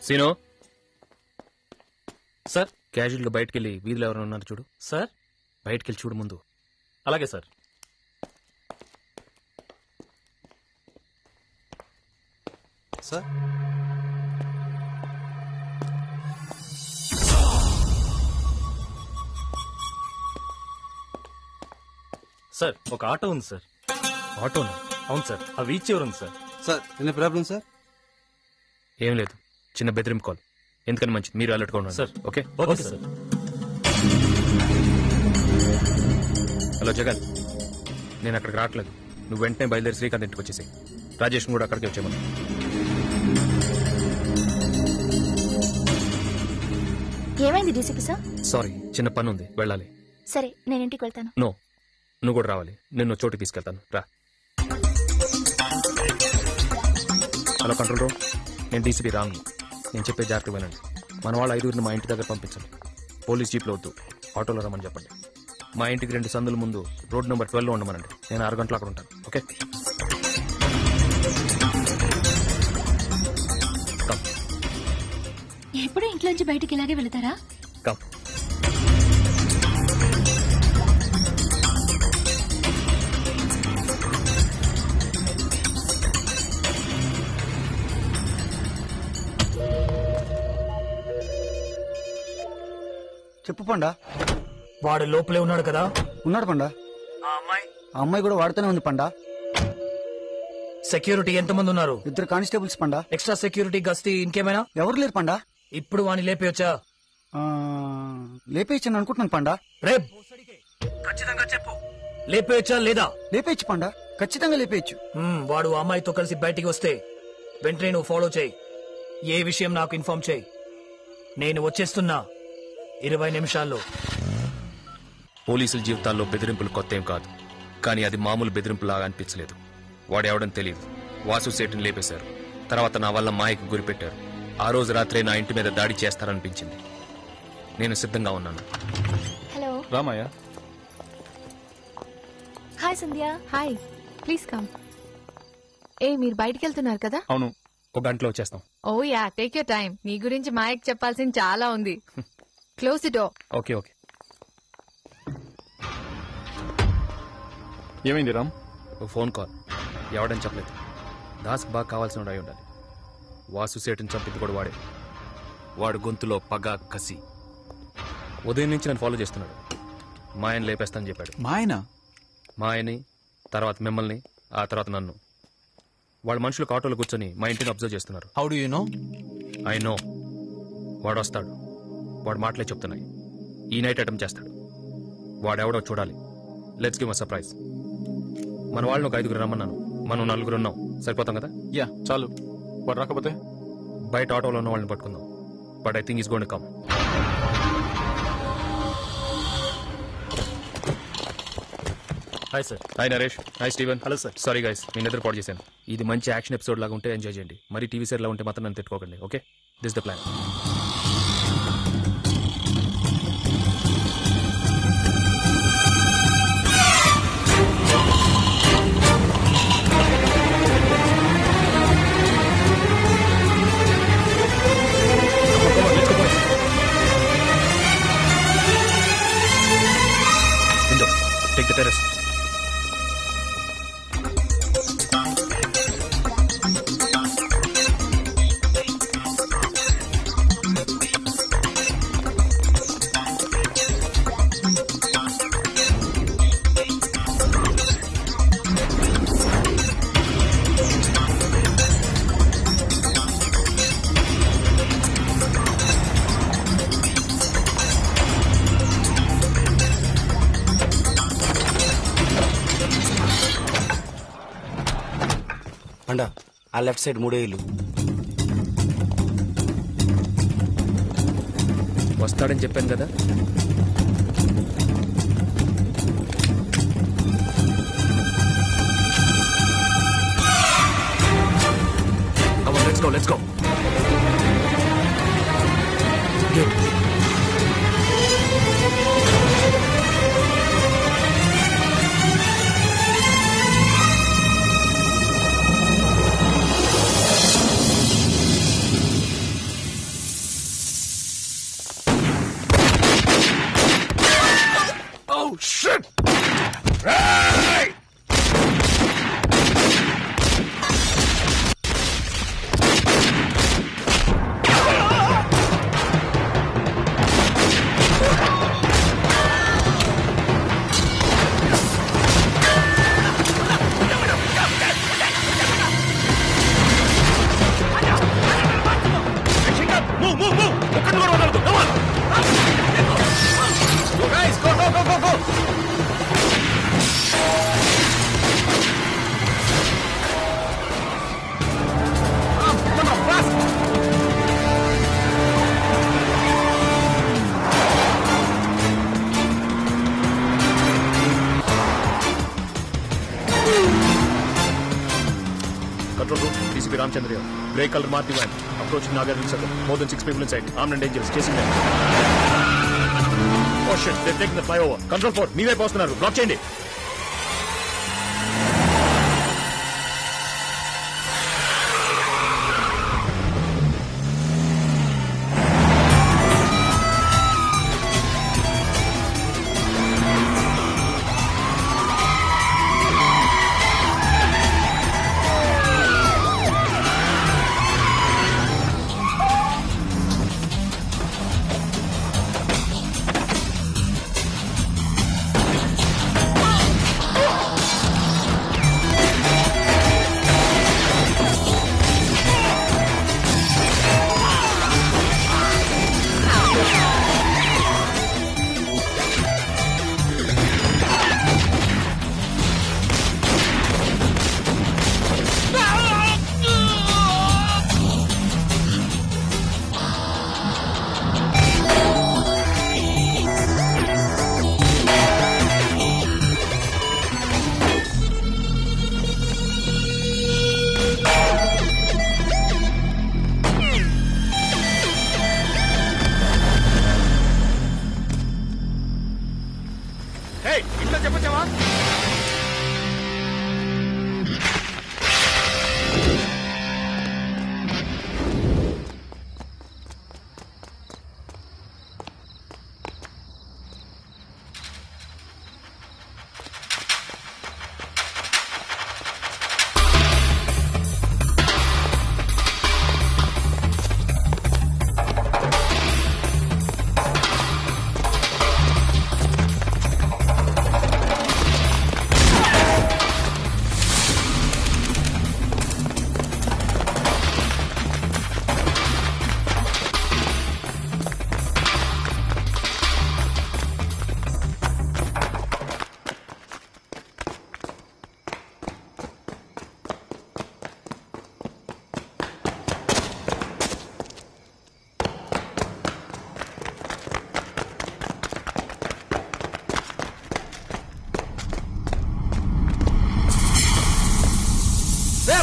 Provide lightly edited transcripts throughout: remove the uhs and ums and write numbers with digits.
Scene sir క్యాజువల్గా బయటకు వెళ్ళి వీధిలో ఎవరైనా ఉన్నారు చూడు. సార్ బయటకు వెళ్ళి చూడు ముందు. అలాగే సార్. సార్ సార్ ఒక ఆటో ఉంది సార్. ఆటోనా? అవును సార్, ఆ వీచ్ చివర ఉంది సార్. సార్ ఎన్ని ప్రాబ్లం సార్? ఏం లేదు, చిన్న బెదిరింపు కాల్. ఎందుకని మంచిది, మీరు అలర్ట్గా ఉండండి sir. Okay? Okay sir. Hello Jagan, నేను అక్కడికి రావట్లేదు. నువ్వు వెంటనే బయలుదేరి శ్రీకాంత్ ఇంటికి వచ్చేసాయి. రాజేష్ కూడా అక్కడికి వచ్చేమన్నా. ఏమైంది డీసీపీ సార్? సారీ, చిన్న పని ఉంది, వెళ్ళాలి. సరే, నేను ఇంటికి వెళ్తాను. నో, నువ్వు కూడా రావాలి. నిన్ను చోటుకి తీసుకెళ్తాను, రా. హలో కంట్రోల్ రూమ్, నేను డీసీపీ రాంగ్. నేను చెప్పే జాగ్రత్త వినండి. మన వాళ్ళు 5 మా ఇంటి దగ్గర పంపించండి. పోలీస్ జీప్లో వద్దు, ఆటోలో రమ్మని చెప్పండి. మా ఇంటికి 2 సందుల ముందు రోడ్ నెంబర్ 12లో ఉండమనండి. నేను 6 గంటలు అక్కడ ఉంటాను. ఓకే? కమ్. ఎప్పుడు ఇంట్లోంచి బయటికి ఇలాగే వెళతారా? కమ్. చెప్పు పండా. వాడు లోపలే ఉన్నాడు కదా? ఉన్నాడు పండా. ఆ అమ్మాయి కూడా వాడుతూనే ఉంది పండా. సెక్యూరిటీ ఎంతమంది ఉన్నారు? 2 కానిస్టేబుల్స్ పండా. ఎక్స్ట్రా సెక్యూరిటీ గస్తీ ఇంకేమైనా? ఎవరు లేరు పండా. ఇప్పుడు వాణ్ణి లేపేయొచ్చా? లేపేయచ్చని అనుకుంటున్నాను పండా. రేప్ ఖచ్చితంగా చెప్పు, లేపేయొచ్చా లేదా? లేపేయచ్చు పండా, ఖచ్చితంగా లేపేయచ్చు. వాడు ఆ అమ్మాయితో కలిసి బయటికి వస్తే వెంటనే నువ్వు ఫాలో చేయి. ఏ విషయం నాకు ఇన్ఫార్మ్ చేయి. నేను వచ్చేస్తున్నా 20 నిమిషాల్లో. పోలీసుల జీవితాల్లో బెదిరింపులు కొత్త ఏం కాదు, కానీ అది మామూలు బెదిరింపులాగా అనిపించలేదు. వాడెవడని తెలియదు. వాసు సేటుని లేపేశారు. తర్వాత నా వల్ల మాయకు గురిపెట్టారు. ఆ రోజు రాత్రే నా ఇంటి మీద దాడి చేస్తారనిపించింది. నేను సిద్ధంగా ఉన్నాను. Hello Ramayya. Hi Sandhya. Hi, please come. మీరు బయటికి వెళ్తున్నారు కదా? అవును, 1 గంటలో వచ్చేస్తాం. Oh yeah, take your time. నీ గురించి మాయకు చెప్పాల్సింది చాలా ఉంది. Close the door. Okay okay. ఏమైంది రామ్? ఓ ఫోన్ కాల్. ఎవడని చెప్పలేదు. దాస్కి బాగా కావాల్సిన అయి ఉండాలి. వాసు సేటుని చంపింది కూడా వాడే. వాడు గొంతులో పగ, కసి. ఉదయం నుంచి నన్ను ఫాలో చేస్తున్నాడు. మాయని లేపేస్తానని చెప్పాడు. మాయని, తర్వాత మిమ్మల్ని, ఆ తర్వాత నన్ను. వాళ్ళ మనుషులకు ఆటోలో కూర్చొని మా ఇంటిని అబ్జర్వ్ చేస్తున్నారు. How do you know? I know. వాడు వస్తాడు. వాడు మాటలే చెప్తున్నాయి. ఈ నైట్ అటెంప్ట్ చేస్తాడు. వాడెవడో చూడాలి. Let's give a surprise. మన వాళ్ళని ఒక 5 రమ్మన్నాను. మనం 4 ఉన్నాం. సరిపోతాం కదా? యా చాలు. వాడు రాకపోతే బయట ఆటోలో ఉన్న వాళ్ళని పట్టుకుందాం. But I think is going to come. Hi sir. Hi Naresh. Hi Steven. Hello sir. Sorry guys, మీ నిద్ర పాడు చేశాను. ఇది మంచి యాక్షన్ ఎపిసోడ్ లాగా ఉంటే ఎంజాయ్ చేయండి. మరి టీవీ సీరియల్ ఉంటే మాత్రం నన్ను తిట్టుకోకండి. Okay? This the plan. Window. Take the terrace. Panda, ఆ లెఫ్ట్ సైడ్ 3 ఇల్లు. వస్తాడని చెప్పాను కదా. Come on, let's go, let's go. Good. Chandriya. Grey color Maruti van. Approaching Nagar Circle. More than 6 people inside. Armed and dangerous. Chasing them. Oh shit, they're taking the flyover. Control 4, మీ వైపు వస్తున్నారు. Black చేయండి.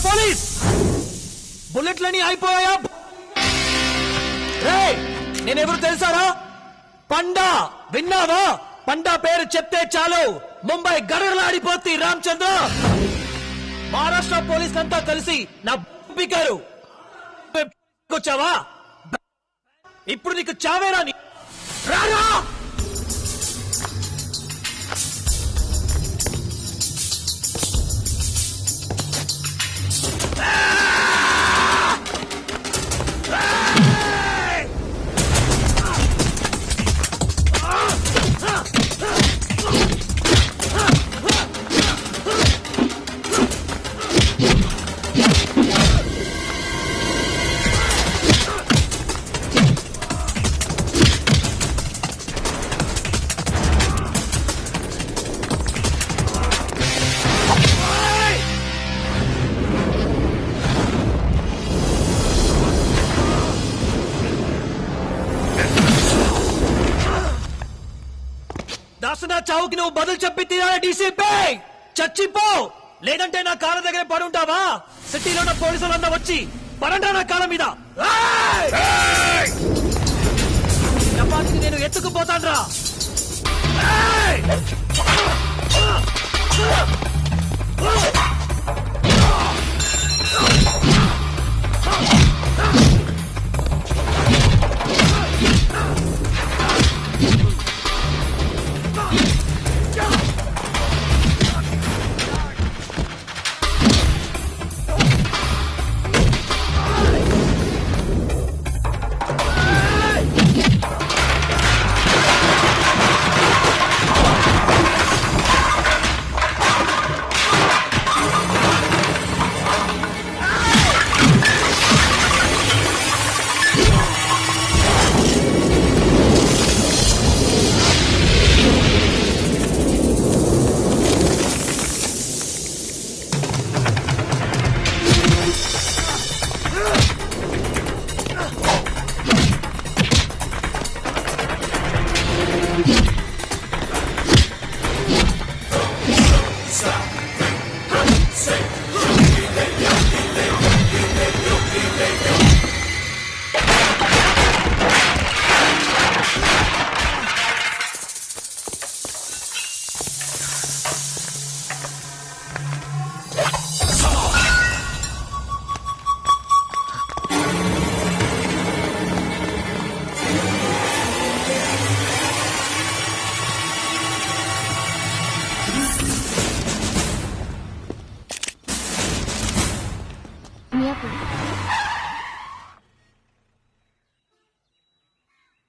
Police బుల్లెట్లని అయిపోయా. నేనెవరు తెలుసారా? పండా. విన్నావా? పండా పేరు చెప్తే చాలు ముంబై గడగడలాడిపోతుంది. రామచంద్ర, మహారాష్ట్ర పోలీసులంతా కలిసి నా పికారు వచ్చావా? ఇప్పుడు నీకు చావేరా. రారా దాసనా చావుకి నువ్వు బదులు చెప్పి తీరాలి. డీసీపీ చచ్చిపో, లేదంటే నా కాళ్ళ దగ్గర పడుంటావా? సిటీలో ఉన్న పోలీసులంతా వచ్చి పడంటా నా కాళ్ళ మీద. చపాతిని నేను ఎత్తుకుపోతాన్రా.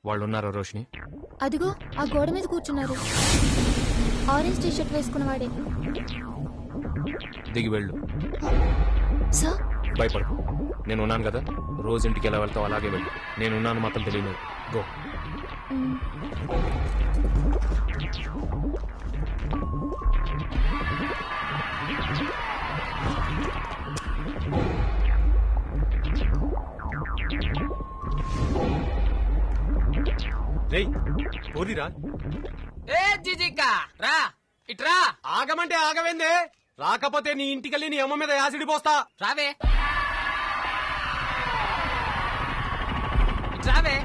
వాళ్ళు ఉన్నారా రోషిని? అదిగో ఆ గోడ మీద కూర్చున్నారు. ఆరెంజ్ టీ షర్ట్ వేసుకున్న వాడే. దిగి వెళ్ళు. సార్ భయపడకు, నేను ఉన్నాను కదా. రోజు ఇంటికి ఎలా వెళ్తావు అలాగే వెళ్ళు. నేను ఉన్నాను మాత్రం తెలియలేదు. గో. పోరిరా. ఏ జిజికా రా ఇట్రా. ఆగమంటే ఆగవేందే? రాకపోతే నీ ఇంటికెళ్ళి నీ అమ్మ మీద యాసిడ్ పోస్తా. రావే ఇట్రావే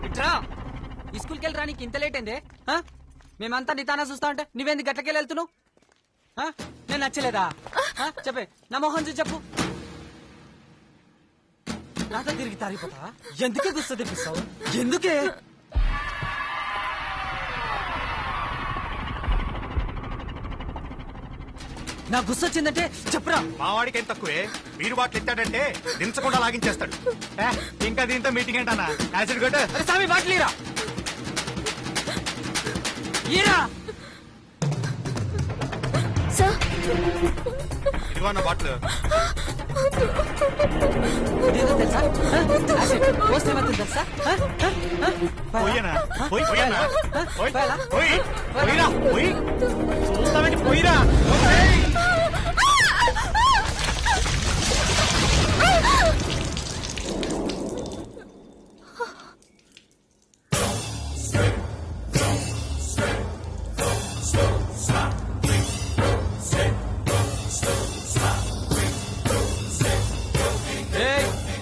ఇట్రా. ఈ స్కూల్కి వెళ్ళి నీకు ఇంత లేట్ అయిందే? మేమంతా నితానా చూస్తా ఉంటే నువ్వేంది గట్లకెళ్ళి వెళ్తున్నావు? నేను నచ్చలేదా? చెప్పే, నా మొహం చూసి చెప్పు. నాతో తిరిగి తారిపోతావా? ఎందుకే గుస్తా తెప్పిస్తావు? ఎందుకే? నా గుస్స వచ్చిందంటే చెప్పురా. మావాడికి ఏం తక్కువే? వీరు బాట్లు ఎత్తాడంటే దించకుండా లాగించేస్తాడు. ఇంకా దీంతో మీటింగ్ ఏంటన్నా? యాసిడ్ కొట్టు. అరే స్వామి బాట్లీరా. ఈరా సార్ ఇదిగో అన్న బాట్లు. ఇదేదో తెలుసా? పోస్తే ఏమవుతుంది తెలుసా? పోయేనా? పోయినా? పోయాలా? పోయిరా? పోయి చూస్తామని పోయిరా.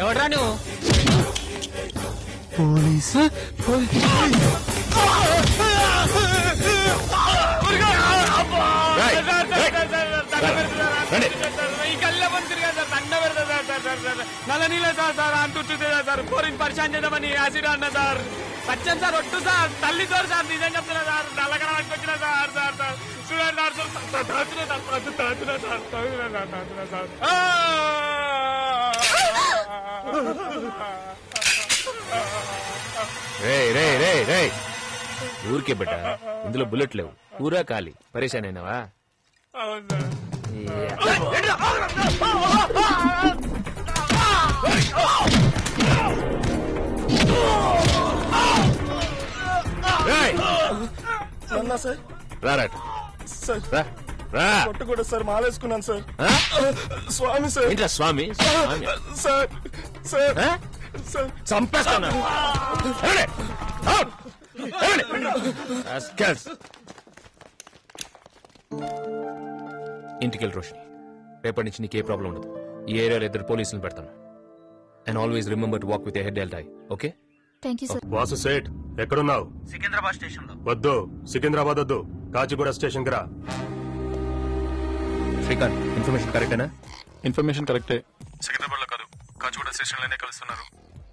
ఎవడ్రా నువ్వు? పోలీస్ నల్ల నీళ్ళ సార్ అంటుంటుంది సార్. పోరిని పరిచయం చేద్దామని యాసిడ్ అన్న సార్. సత్యం సార్ ఒట్టు సార్. తల్లి సార్ సార్ నిజం చెప్తున్నా సార్. నల్లగడ పట్టుకొచ్చిన సార్. సార్ సార్ చూడండి సార్. తాతున్నా సార్. ఊరికే బిడ్డ, ఇందులో బుల్లెట్ లేవు. ఊరా ఖాళీ. పరేషాన్ అయినావా? కొట్టు కూడా సార్ మాలేసుకున్నాను సార్. స్వామి సార్. ఏంట్రా స్వామి? సార్ సార్ సార్ చంపేస్తాను. ఇంటికెళ్ళి రోషిని. రేపటి నుంచి నీకే ప్రాబ్లం ఉండదు. ఈ ఏరియాలో 2 పోలీసులు పెడతాను. And always remember to walk with head held high. Okay? Thank you sir. Vasu Sait ఎక్కడున్నావు? సికింద్రాబాద్ స్టేషన్ లో. వద్దు, సికింద్రాబాద్ వద్దు, కాచిగూడ స్టేషన్ కి రా. శ్రీకాంత్, ఇన్ఫర్మేషన్ కరెక్టేనా? ఇన్ఫర్మేషన్ కరెక్టే. సికింద్రాబాద్ లో కాదు, కాచిగూడ స్టేషన్ లోనే కలుస్తున్నారు.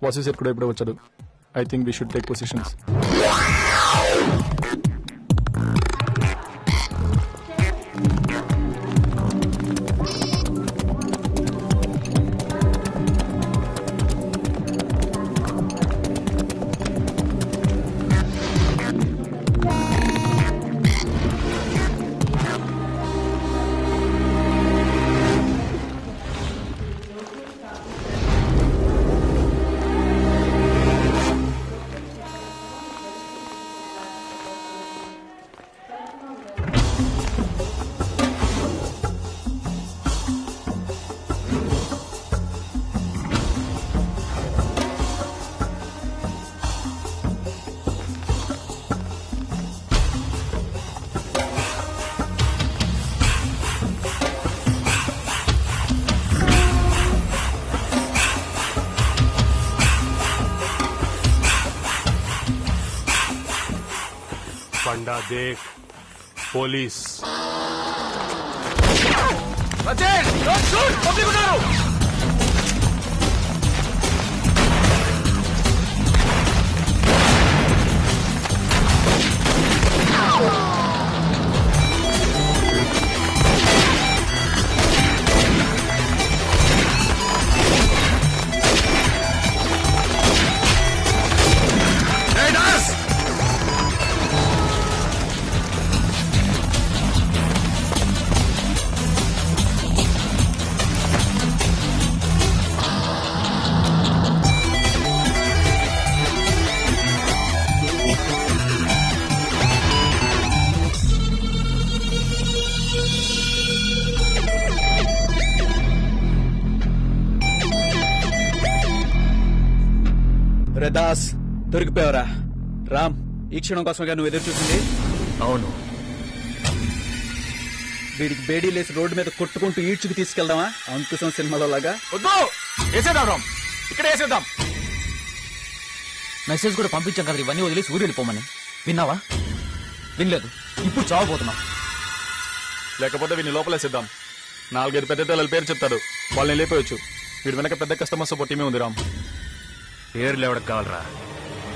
వాసు సేట్ కూడా ఇప్పుడే వచ్చాడు. I think we should take positions. Panda देख, पुलिस। Hey, Nas! రే దాస్ దొరికిపోయావరా. రామ్, ఈ క్షణం కోసంగా నువ్వు ఎదురు చూసింది. అవును. వీడికి బేడీ లేసి రోడ్డు మీద కొట్టుకుంటూ ఈడ్చుకు తీసుకెళ్దామా అంకుశం సినిమాలో లాగా? వద్దు, వేసేద్దాం రామ్, ఇక్కడ వేసేద్దాం. మెసేజ్ కూడా పంపించాం కదా ఇవన్నీ వదిలేసి ఊరు వెళ్ళిపోమని. విన్నావా? వినలేదు. ఇప్పుడు చావబోతున్నాం. లేకపోతే వీడిని లోపలేసేద్దాం. 4-5 పెద్ద తెల్లల పేరు చెప్తాడు, వాళ్ళని లేపేయచ్చు. వీడి వెనక పెద్ద కస్టమర్ సపోర్ట్ టీమే ఉంది రామ్. పేర్లు ఎవరికి కావాలరా?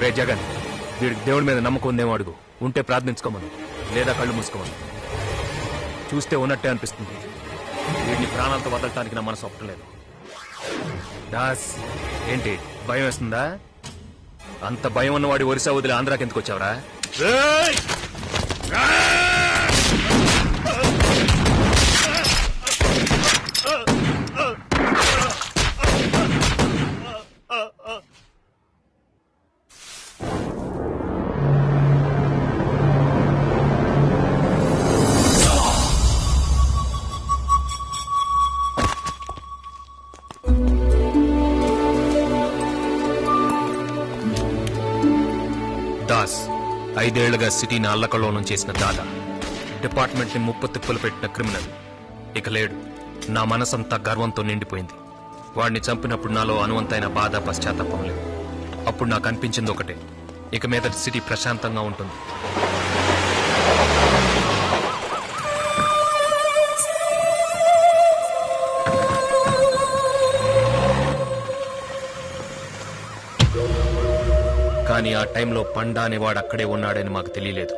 రే జగన్, వీడికి దేవుడి మీద నమ్మకం ఉందేమో అడుగు. ఉంటే ప్రార్థించుకోమను, లేదా కళ్ళు మూసుకోమను. చూస్తే ఉన్నట్టే అనిపిస్తుంది. వీడిని ప్రాణాలతో వదలటానికి నా మనసు ఒప్పలేదు. దాస్, ఏంటి భయం వేస్తుందా? అంత భయం ఉన్నవాడి ఒరిస్సా వదిలి ఆంధ్రాకి ఎందుకు వచ్చావరా? దాస్ 5 ఏళ్లుగా సిటీని అల్లకల్లోనం చేసిన దాదా, డిపార్ట్మెంట్ ని ముప్పు తిప్పులు పెట్టిన క్రిమినల్ ఇక లేడు. నా మనసంతా గర్వంతో నిండిపోయింది. వాడిని చంపినప్పుడు నాలో అనువంతైన బాధ, పశ్చాత్తాపం లేదు. అప్పుడు నాకు అనిపించింది ఒకటే, ఇక మీద సిటీ ప్రశాంతంగా ఉంటుంది. కానీ ఆ టైంలో పండా అనేవాడు అక్కడే ఉన్నాడని మాకు తెలియలేదు.